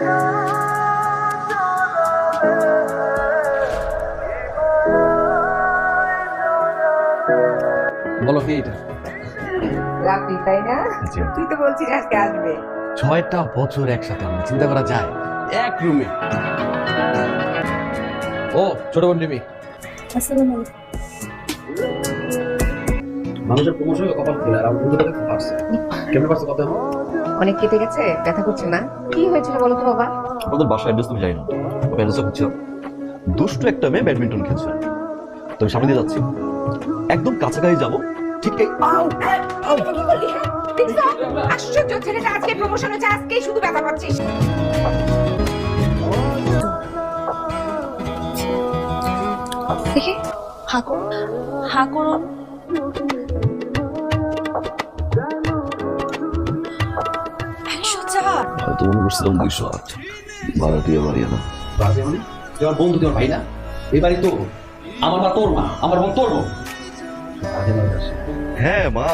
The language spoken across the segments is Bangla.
বলো কি এটা? রাখবি তাই না? তুই তো বলছিস আজকে আসবে। 6টা বছর একসাথে আমরা, চিন্তা করা যায়? এক রুমে। ও ছোট বোন রিমি। আসসালামু আলাইকুম। মানুষের প্রমোশন কপাল খোলা, আর আমার বন্ধুটা খুব পারছে। কেমনে পারছে কথা? অনেক কেটে গেছে, ব্যথা করছে না? কি হয়েছিল বলো তো বাবা? আমাদের বাসার অ্যাড্রেস তুমি জানি না, ওকে অ্যাড্রেসও খুঁজছিল। দুষ্টু একটা মেয়ে ব্যাডমিন্টন খেলছে, তো আমি সামনে দিয়ে যাচ্ছি, একদম কাছাকাছি যাবো, ঠিক এই কি বললি? দেখছো? আশ্চর্য, ছেলেটা আজকে প্রমোশন হয়েছে, আজকেই শুধু ব্যথা পাচ্ছিস। দেখি হা করুন। হয়তো মনে করছিলাম 208, ভাড়াটিয়া বাড়িয়া না। বাজে মানে? তুই আমার বন্ধু, তোর ভাই না? এই বাড়ি তোর, আমার মা তোর মা, আমার বোন তোর বোন। হ্যাঁ মা,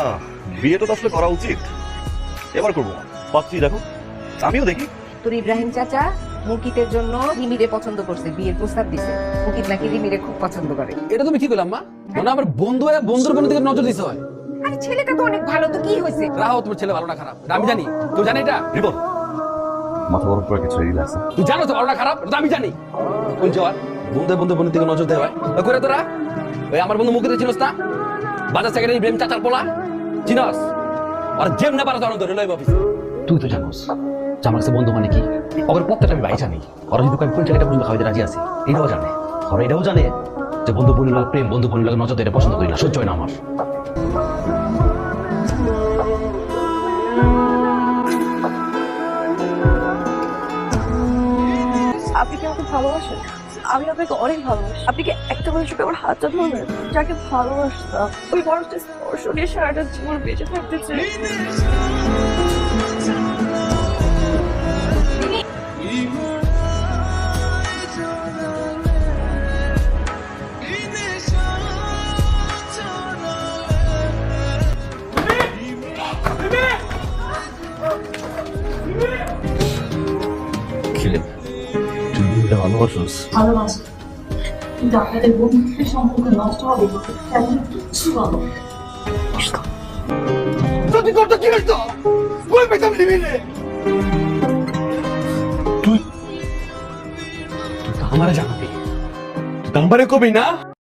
বিয়েটা তো আসলে করা উচিত, এবার করবো। পাচ্ছি দেখো, আমিও দেখি। তোর ইব্রাহিম চাচা মুকিতের জন্য রিমিরে পছন্দ করছে, বিয়ের প্রস্তাব দিছে। মুকিত নাকি রিমিরে খুব পছন্দ করে। এটা তুমি কি করলাম মা? মানে আমার বন্ধু হয়ে বন্ধুর বোনের দিকে নজর দিতে হয়? আরে ছেলেটা তো অনেক ভালো, তো কি হয়েছে? রাহো, তোমার ছেলে ভালো না খারাপ এটা আমি জানি। তুই জানি এটা? রিপন, মাথা গরম করে কিছু রিল্যাক্স। তুই জানো তো ভালো না খারাপ এটা আমি জানি। কোন জোয়ার বন্ধু বোনের দিকে নজর দেওয়া হয় করে তোরা? ওই আমার বন্ধু মুখে চিনস না? বাজার থেকে ইব্রাহিম চাচার পোলা চিনস? আর জেম না পারা জানো তো রেলওয়ে অফিস। তুই তো জানোস যে আমার কাছে বন্ধু মানে কি, ওর প্রত্যেকটা আমি ভাই জানি। ওরা যদি আমি কোন ছেলেটা পর্যন্ত খাওয়াইতে রাজি আছে, এটাও জানে। ওরা এটাও জানে যে বন্ধু বোনের লাগে প্রেম, বন্ধু বোনের লাগে নজর দিয়ে পছন্দ করি না, সহ্য হয় না আমার। আপনি কি আমাকে ভালোবাসেন? আমি আপনাকে অনেক ভালোবাসি। আপনি কি একটা মানুষকে আমার হাতটা ধরবেন? যাকে ভালোবাসতাম, ওই মানুষটা স্পর্শ নিয়ে সারাটা জীবন বেঁচে থাকতে চাই। খেলে তুই বিয়েটা ভালোবাসোস? ভালোবাসি, কিন্তু আপনাদের বন্ধুত্বের সম্পর্ক নষ্ট হবে তেমন কিচ্ছু ভালো। তুই কত কি হইতো? কই পেতাম লিমিনে? তুই তো আমারে জানাবি, তুই তো আমারে কবি না?